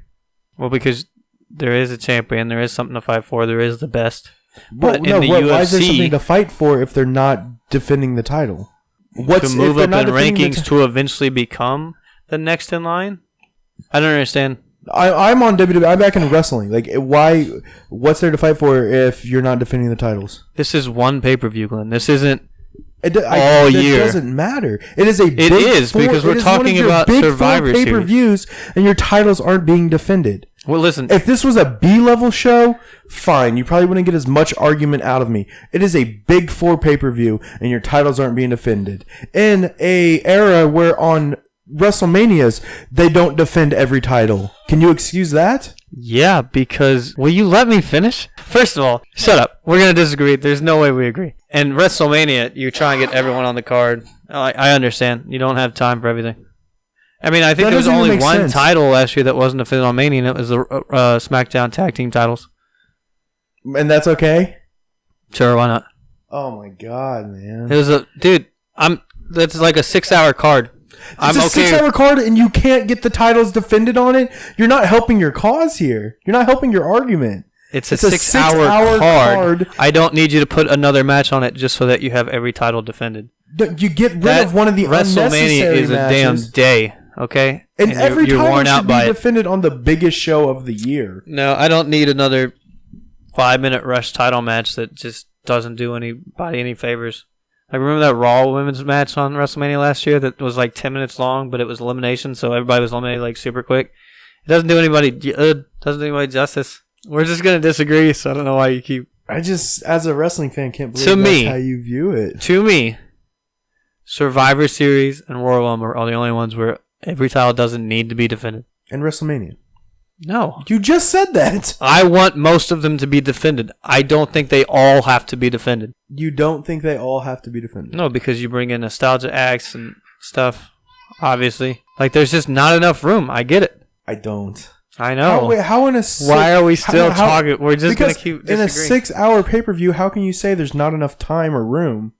Well, because there is a champion. There is something to fight for. There is the best. But no, in the UFC, why is there something to fight for if they're not defending the title? To move up in rankings to eventually become the next in line? I don't understand. I'm on WWE. I'm back in wrestling. Like, why? What's there to fight for if you're not defending the titles? This is one pay-per-view, Glenn. This isn't all year. It doesn't matter. It is because we're talking about Survivor Series. Pay-per-views, and your titles aren't being defended. Well, listen. If this was a B-level show, fine. You probably wouldn't get as much argument out of me. It is a big 4 pay-per-view, and your titles aren't being defended. In a era where on WrestleManias, they don't defend every title. Can you excuse that? Yeah, because... Will you let me finish? First of all, shut up. We're going to disagree. There's no way we agree. And WrestleMania, you try and get everyone on the card. I understand. You don't have time for everything. I mean, I think there was only one title last year that wasn't defended on Mania, and it was the SmackDown Tag Team titles. And that's okay? Sure, why not? Oh my god, man. It was that's like a 6-hour card. It's a 6-hour card, and you can't get the titles defended on it? You're not helping your cause here. You're not helping your argument. It's a 6-hour card. I don't need you to put another match on it just so that you have every title defended. You get rid of one of the unnecessary matches. WrestleMania is a damn day, okay? And every title should be defended on the biggest show of the year. No, I don't need another 5-minute rush title match that just doesn't do anybody any favors. I remember that Raw women's match on WrestleMania last year that was like 10 minutes long, but it was elimination, so everybody was eliminated like super quick. It doesn't do anybody justice. We're just going to disagree, so I don't know why you keep... I just, as a wrestling fan, can't believe that's how you view it. To me, Survivor Series and Royal Rumble are the only ones where every title doesn't need to be defended. And WrestleMania. No. You just said that. I want most of them to be defended. I don't think they all have to be defended. You don't think they all have to be defended? No, because you bring in nostalgia acts and stuff, obviously. Like, there's just not enough room. I get it. I don't. I know. Why are we still talking? We're just going to keep disagreeing. In a 6-hour pay-per-view, how can you say there's not enough time or room?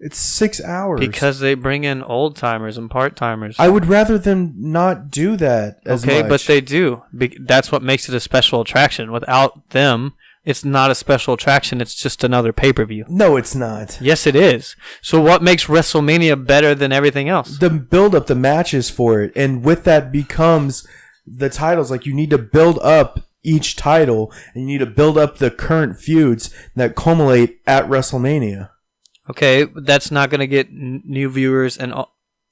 It's 6 hours. Because they bring in old-timers and part-timers. I would rather them not do that as much. Okay, but they do. That's what makes it a special attraction. Without them, it's not a special attraction. It's just another pay-per-view. No, it's not. Yes, it is. So what makes WrestleMania better than everything else? The build-up, the matches for it. And with that becomes the titles. Like, you need to build up each title, and you need to build up the current feuds that culminate at WrestleMania. Okay, that's not going to get new viewers and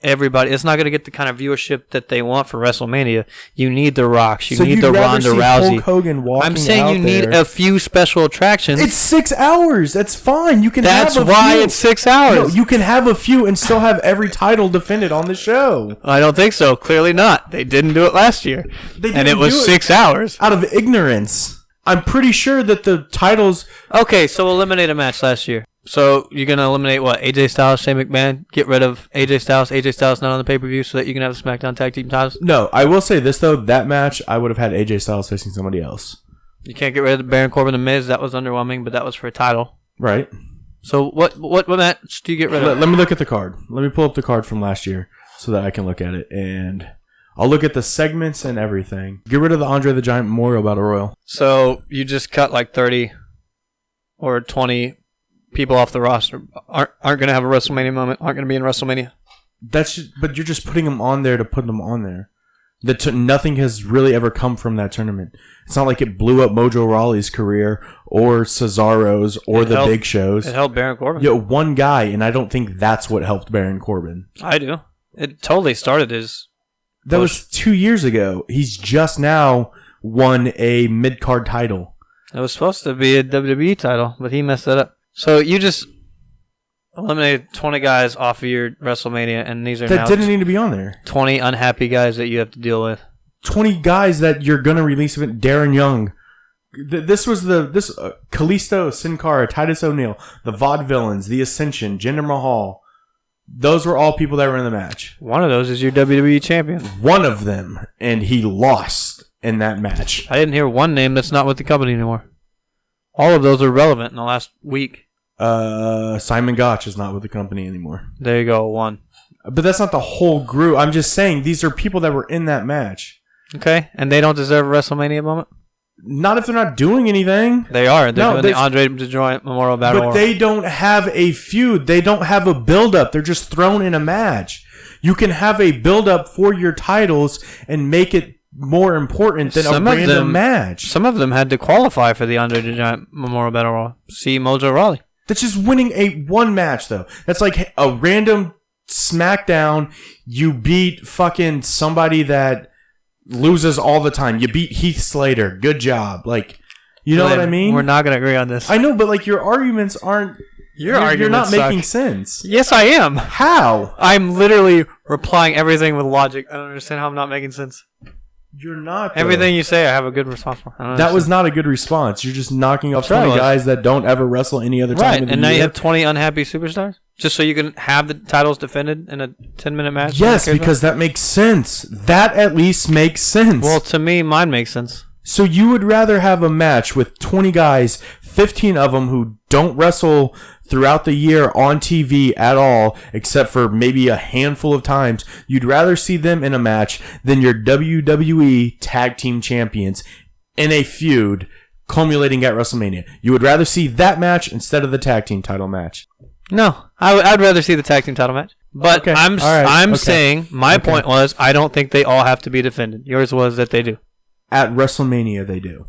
everybody. It's not going to get the kind of viewership that they want for WrestleMania. You need the Rocks. You need the Ronda Rousey. Hulk Hogan walking I'm saying you need a few special attractions. It's 6 hours. That's fine. You can. That's have a why few. It's 6 hours. No, you can have a few and still have every title defended on the show. I don't think so. Clearly not. They didn't do it last year, and it was 6 hours out of ignorance. I'm pretty sure that the titles. Okay, so eliminate a match last year. So you're going to eliminate what? AJ Styles, Shane McMahon? Get rid of AJ Styles. AJ Styles not on the pay-per-view so that you can have the SmackDown Tag Team titles? No, I will say this, though. That match, I would have had AJ Styles facing somebody else. You can't get rid of Baron Corbin and Miz. That was underwhelming, but that was for a title. Right. So what match do you get rid of? Let me look at the card. Let me pull up the card from last year so that I can look at it. And I'll look at the segments and everything. Get rid of the Andre the Giant Memorial Battle Royal. So you just cut like 30 or 20 people off the roster aren't going to have a WrestleMania moment, aren't going to be in WrestleMania. But you're just putting them on there to put them on there. Nothing has really ever come from that tournament. It's not like it blew up Mojo Rawley's career or Cesaro's or the Big Show's. It helped Baron Corbin. Yeah, one guy, and I don't think that's what helped Baron Corbin. I do. It totally started his... That was 2 years ago. He's just now won a mid-card title. It was supposed to be a WWE title, but he messed that up. So you just eliminated 20 guys off of your WrestleMania, and these are that now didn't need to be on there. 20 unhappy guys that you have to deal with. 20 guys that you're gonna release. Darren Young. This was Kalisto, Sin Cara, Titus O'Neil, the Vaudevillains, the Ascension, Jinder Mahal. Those were all people that were in the match. One of those is your WWE champion. One of them, and he lost in that match. I didn't hear one name that's not with the company anymore. All of those are relevant in the last week. Simon Gotch is not with the company anymore. There you go, one. But that's not the whole group. I'm just saying these are people that were in that match. Okay, and they don't deserve a WrestleMania moment? Not if they're not doing anything. They are. They're doing the Andre the Giant Memorial Battle Royal. But they don't have a feud. They don't have a build-up. They're just thrown in a match. You can have a build-up for your titles and make it more important than a random match. Some of them had to qualify for the Andre the Giant Memorial Battle Royal. See Mojo Rawley. That's just winning one match, though. That's like a random SmackDown. You beat fucking somebody that loses all the time. You beat Heath Slater. Good job. Like, you know what I mean? We're not going to agree on this. I know, but like your arguments aren't... You're not making sense. Yes, I am. How? I'm literally replying everything with logic. I don't understand how I'm not making sense. You're not. Though. Everything you say, I have a good response for. That was not a good response. You're just knocking off 20 guys that don't ever wrestle any other time. Right, of the and now year. you have 20 unhappy superstars? Just so you can have the titles defended in a 10-minute match? Yes, because that makes sense. That at least makes sense. Well, to me, mine makes sense. So you would rather have a match with 20 guys, 15 of them who don't wrestle throughout the year on TV at all, except for maybe a handful of times. You'd rather see them in a match than your WWE Tag Team Champions in a feud culminating at WrestleMania. You would rather see that match instead of the Tag Team title match. No, I'd rather see the Tag Team title match. But okay. I'm saying, my point was, I don't think they all have to be defended. Yours was that they do. At WrestleMania, they do.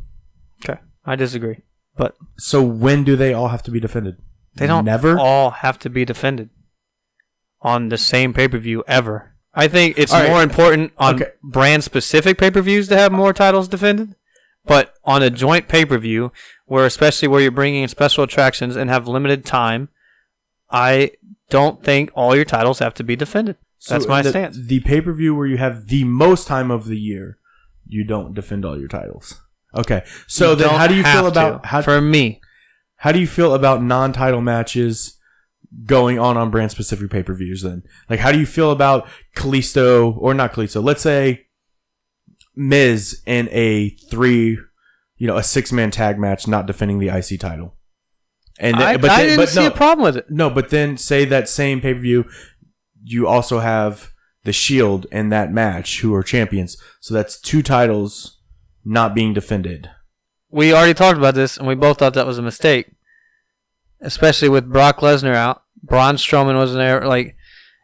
Okay, I disagree. But so when do they all have to be defended? They don't Never? all have to be defended on the same pay-per-view ever. I think it's more important on brand-specific pay-per-views to have more titles defended. But on a joint pay-per-view, especially where you're bringing in special attractions and have limited time, I don't think all your titles have to be defended. That's my stance. The pay-per-view where you have the most time of the year, you don't defend all your titles. Okay, so then how do you feel about for me? How do you feel about non-title matches going on brand specific pay-per-views? Then, like, how do you feel about Kalisto or not Kalisto? Let's say Miz in a 6-man tag match, not defending the IC title. And I didn't see a problem with it. No, but then say that same pay-per-view, you also have the Shield in that match, who are champions. So that's 2 titles not being defended. We already talked about this, and we both thought that was a mistake, especially with Brock Lesnar out. Braun Strowman wasn't there. Like,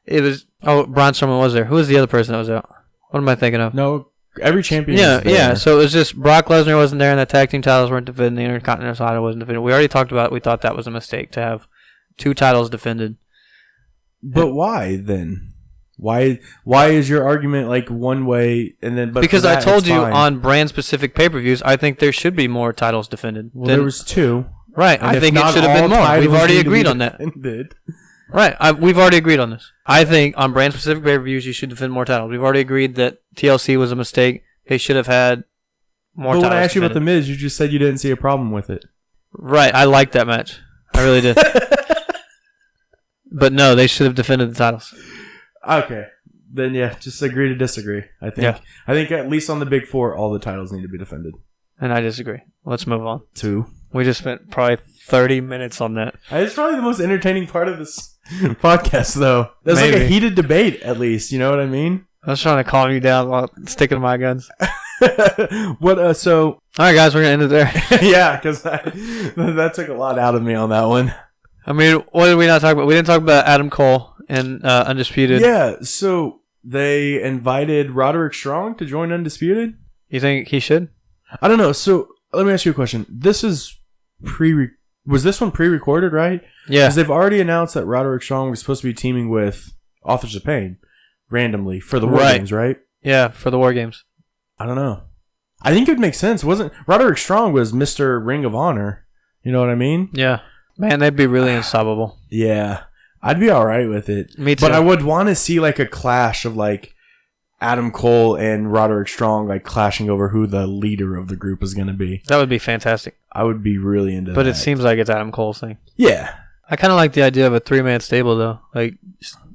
it was. Oh, Braun Strowman was there. Who was the other person that was out? What am I thinking of? No, every champion. Yeah. So it was just Brock Lesnar wasn't there, and the tag team titles weren't defended. The Intercontinental title wasn't defended. We already talked about it. We thought that was a mistake to have 2 titles defended. But why then? Why is your argument like one way and then? But because I told you on brand specific pay-per-views, I think there should be more titles defended. Well, there was 2. Right. I think it should have been more. We've already agreed on that. Right. We've already agreed on this. I think on brand specific pay-per-views, you should defend more titles. We've already agreed that TLC was a mistake. They should have had more titles. But when I asked you about The Miz, you just said you didn't see a problem with it. Right. I liked that match. I really did. But no, they should have defended the titles. Okay. Then yeah, just agree to disagree. I think at least on the big 4, all the titles need to be defended. And I disagree. Let's move on. 2. We just spent probably 30 minutes on that. It's probably the most entertaining part of this podcast, though. That's like a heated debate, at least. You know what I mean? I was trying to calm you down while sticking to my guns. So... All right, guys, we're going to end it there. Yeah, because that took a lot out of me on that one. I mean, what did we not talk about? We didn't talk about Adam Cole and Undisputed. Yeah, so they invited Roderick Strong to join Undisputed. You think he should? I don't know. So let me ask you a question. Was this one pre-recorded, right? Yeah. Because they've already announced that Roderick Strong was supposed to be teaming with Authors of Pain randomly for the War Games, right? Yeah, for the War Games. I don't know. I think it would make sense. Roderick Strong was Mr. Ring of Honor. You know what I mean? Yeah. Man, they'd be really unstoppable. Yeah. I'd be all right with it. Me too. But I would want to see like a clash of like Adam Cole and Roderick Strong like clashing over who the leader of the group is going to be. That would be fantastic. I would be really into that. But it seems like it's Adam Cole's thing. Yeah. I kind of like the idea of a 3-man stable, though. Like,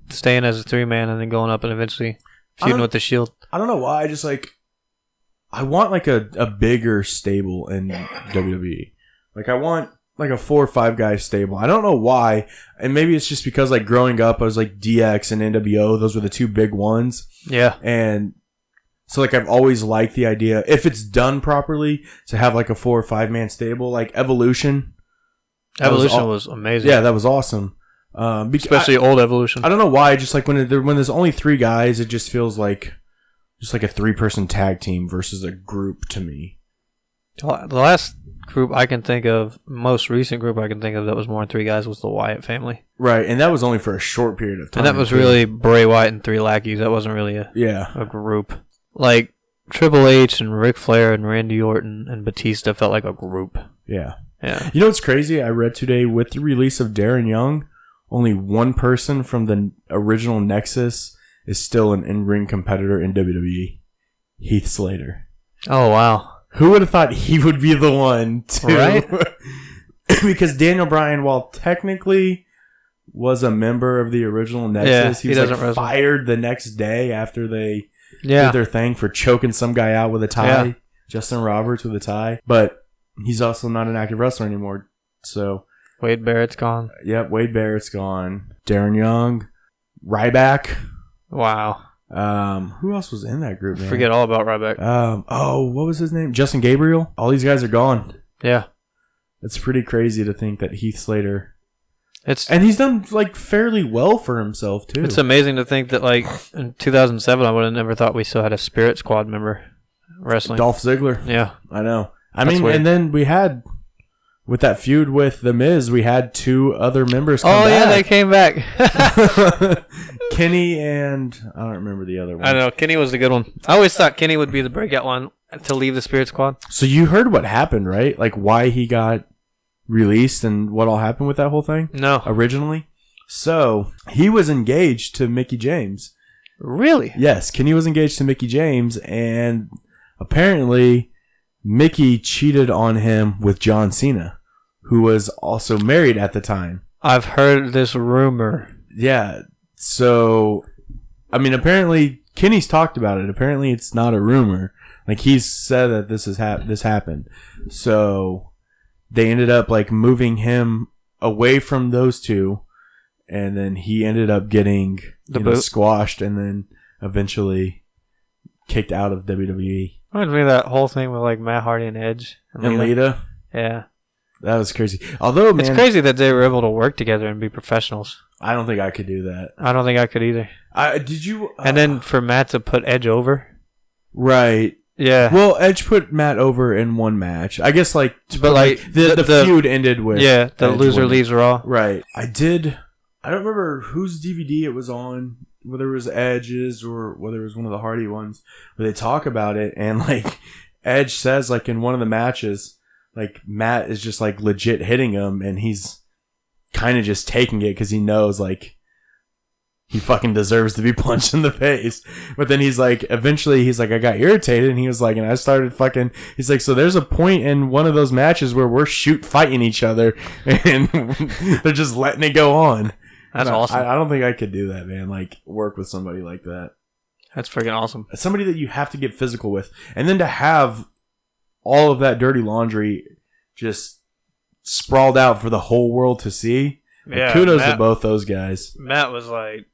staying as a 3-man and then going up and eventually feuding with the Shield. I don't know why. I want like a bigger stable in WWE. Like, I want like a 4 or 5 guy stable. I don't know why. And maybe it's just because like growing up, I was like DX and NWO. Those were the 2 big ones. Yeah. And so like I've always liked the idea, if it's done properly, to have like a 4 or 5 man stable, like Evolution. Evolution was amazing. Yeah, that was awesome. Especially old Evolution. I don't know why. Just like when there's only 3 guys, it just feels like just like a 3-person tag team versus a group to me. The last group I can think of, most recent group I can think of that was more than 3 guys was the Wyatt family. Right, and that was only for a short period of time. And that was really Bray Wyatt and 3 lackeys. That wasn't really a group. Like Triple H and Ric Flair and Randy Orton and Batista felt like a group. Yeah. Yeah. You know what's crazy? I read today with the release of Darren Young, only one person from the original Nexus is still an in-ring competitor in WWE. Heath Slater. Oh, wow. Who would have thought he would be the one to... Right? Because Daniel Bryan, while technically was a member of the original Nexus, he was like fired the next day after they did their thing for choking some guy out with a tie. Yeah. Justin Roberts with a tie. But he's also not an active wrestler anymore. So Wade Barrett's gone. Yep, Wade Barrett's gone. Darren Young. Ryback. Wow. Who else was in that group, man? Forget all about Ryback. What was his name? Justin Gabriel. All these guys are gone. Yeah. It's pretty crazy to think that Heath Slater... And he's done like fairly well for himself, too. It's amazing to think that like in 2007, I would have never thought we still had a Spirit Squad member wrestling. Dolph Ziggler. Yeah. I know. And then we had... With that feud with The Miz, we had 2 other members come back. Oh, yeah, they came back. Kenny and... I don't remember the other one. I don't know. Kenny was the good one. I always thought Kenny would be the breakout one to leave the Spirit Squad. So you heard what happened, right? Like why he got released and what all happened with that whole thing? No. Originally? So he was engaged to Mickie James. Really? Yes. Kenny was engaged to Mickie James, and apparently Mickey cheated on him with John Cena, who was also married at the time. I've heard this rumor. Yeah. So, I mean, apparently Kenny's talked about it. Apparently, it's not a rumor. Like, he's said that this happened. So, they ended up like moving him away from those two, and then he ended up getting squashed, and then eventually kicked out of WWE. Reminds me of that whole thing with like Matt Hardy and Edge And Lita. Yeah. That was crazy. Although, man, it's crazy that they were able to work together and be professionals. I don't think I could do that. I don't think I could either. Did you? And then for Matt to put Edge over. Right. Yeah. Well, Edge put Matt over in one match. I guess the feud ended with the Edge loser winning. leaves Raw. Right. I don't remember whose DVD it was on, whether it was Edge's or whether it was one of the Hardy ones, where they talk about it, and like Edge says like in one of the matches, like Matt is just like legit hitting him, and he's kind of just taking it because he knows like he fucking deserves to be punched in the face. But then eventually he's like, I got irritated, and he was like, and I started fucking, he's like, so there's a point in one of those matches where we're fighting each other, and they're just letting it go on. That's awesome. I don't think I could do that, man. Like, work with somebody like that. That's freaking awesome. Somebody that you have to get physical with. And then to have all of that dirty laundry just sprawled out for the whole world to see. Yeah, kudos to both those guys. Matt was like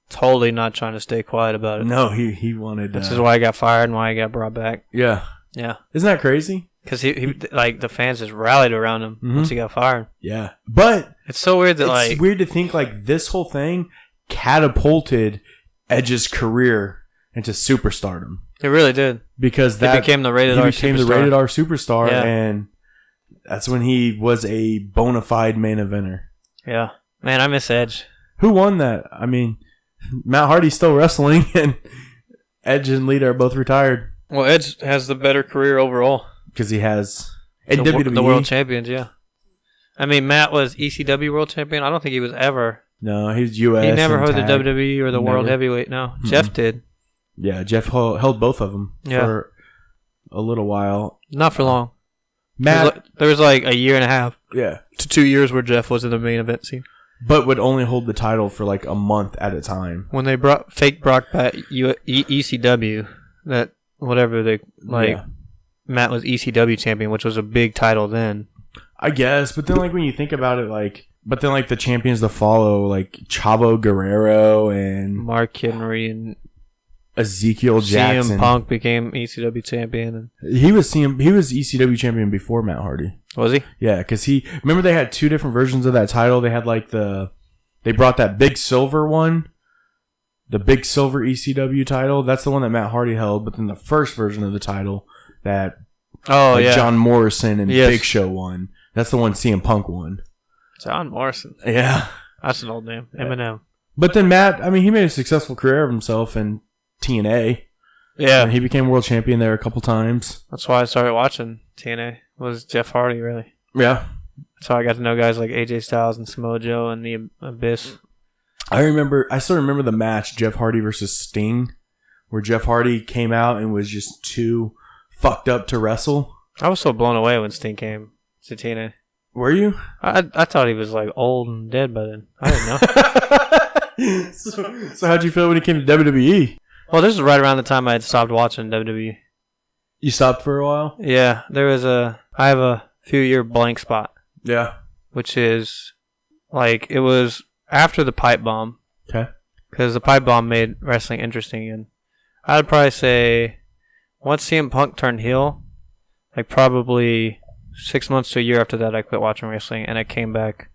totally not trying to stay quiet about it. No, he wanted... This is why he got fired and why he got brought back. Yeah. Yeah. Isn't that crazy? Because he like the fans just rallied around him once he got fired. Yeah. But... It's so weird that it's weird to think like this whole thing catapulted Edge's career into superstardom. It really did. Because he became the rated R superstar, yeah. And that's when he was a bona fide main eventer. Yeah. Man, I miss Edge. Who won that? I mean, Matt Hardy's still wrestling, and Edge and Lita are both retired. Well, Edge has the better career overall. Because he has... The world champions, yeah. I mean, Matt was ECW world champion. I don't think he was ever. No, he was US. He never held the WWE or the world heavyweight. No, Jeff did. Yeah, Jeff held both of them for a little while. Not for long. Matt, there was like a year and a half. Yeah. To 2 years where Jeff was in the main event scene. But would only hold the title for like a month at a time. When they brought fake Brock back ECW, that whatever they Matt was ECW champion, which was a big title then. I guess, but then like when you think about it, but then like the champions to follow, like Chavo Guerrero and Mark Henry and Ezekiel Jackson. CM Punk became ECW champion. He was ECW champion before Matt Hardy. Was he? Yeah, because remember they had two different versions of that title. They had they brought that big silver one, the big silver ECW title. That's the one that Matt Hardy held. But then the first version of the title that John Morrison and Big Show won. That's the one CM Punk won. John Morrison. Yeah. That's an old name. Eminem. But then Matt, I mean, he made a successful career of himself in TNA. Yeah. And he became world champion there a couple times. That's why I started watching TNA. Was Jeff Hardy, really. Yeah. That's how I got to know guys like AJ Styles and Samoa Joe and the Abyss. I still remember the match, Jeff Hardy versus Sting, where Jeff Hardy came out and was just too fucked up to wrestle. I was so blown away when Sting came to TNA. Were you? I thought he was like old and dead by then. I didn't know. So how'd you feel when he came to WWE? Well, this was right around the time I had stopped watching WWE. You stopped for a while? Yeah. I have a few year blank spot. Yeah. Which is it was after the pipe bomb. Okay. Because the pipe bomb made wrestling interesting. And I'd probably say once CM Punk turned heel, probably 6 months to a year after that, I quit watching wrestling, and I came back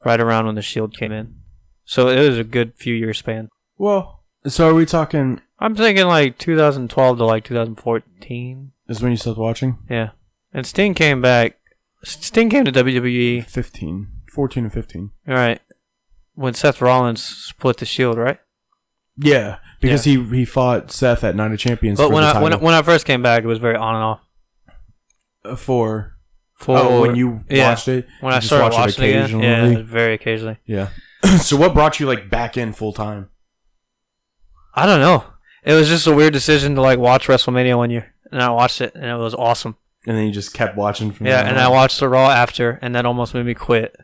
right around when the Shield came in. So it was a good few year span. Well, so are we talking... I'm thinking 2012 to 2014. Is when you stopped watching? Yeah. And Sting came back. Sting came to WWE... 14 and 15. All right. When Seth Rollins split the Shield, right? Yeah, because he fought Seth at Night of Champions. But when I first came back, it was very on and off. For when you watched it, when I started watching it occasionally, yeah, very occasionally. Yeah. So what brought you back in full time? I don't know. It was just a weird decision to watch WrestleMania one year. and I watched it, and it was awesome. And then you just kept watching from Yeah, there and on. I watched the Raw after, and that almost made me quit.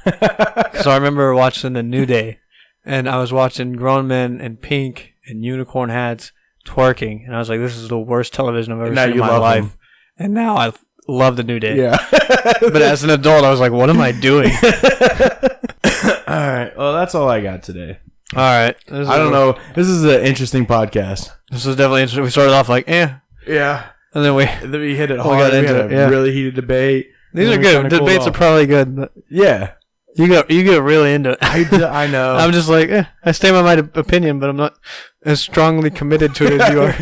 So I remember watching the New Day, and I was watching grown men in pink and unicorn hats twerking, and I was like, "This is the worst television I've ever Now seen in you my love life." them. And now I love the New Day. Yeah. But as an adult, I was like, "What am I doing?" All right. Well, that's all I got today. All right, I don't know. This is an interesting podcast. This was definitely interesting. We started off like, Yeah. and then Then we hit it hard. got We into had it, a yeah. really heated debate. these And are we good. kinda cooled Debates are off. probably good. But Yeah. you get really into it. I know. I'm just like, I stay by my opinion, but I'm not as strongly committed to it as you are.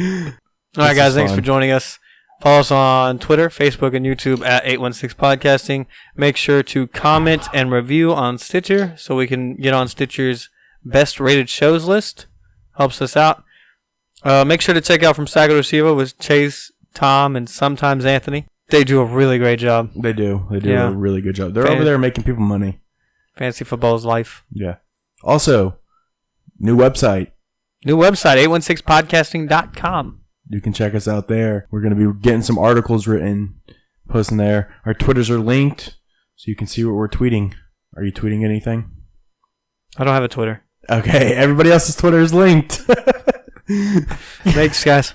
All right, guys, thanks for joining us. Follow us on Twitter, Facebook, and YouTube at 816 Podcasting. Make sure to comment and review on Stitcher so we can get on Stitcher's best rated shows list. Helps us out. Make sure to check out From Saga to Siva with Chase, Tom, and sometimes Anthony. They do a really great job. They do. They do Yeah. a really good job. They're over there making people money. Fantasy football is life. Yeah. Also, new website. New website, 816podcasting.com. You can check us out there. We're going to be getting some articles written, posting there. Our Twitters are linked, so you can see what we're tweeting. Are you tweeting anything? I don't have a Twitter. Okay, everybody else's Twitter is linked. Thanks, guys.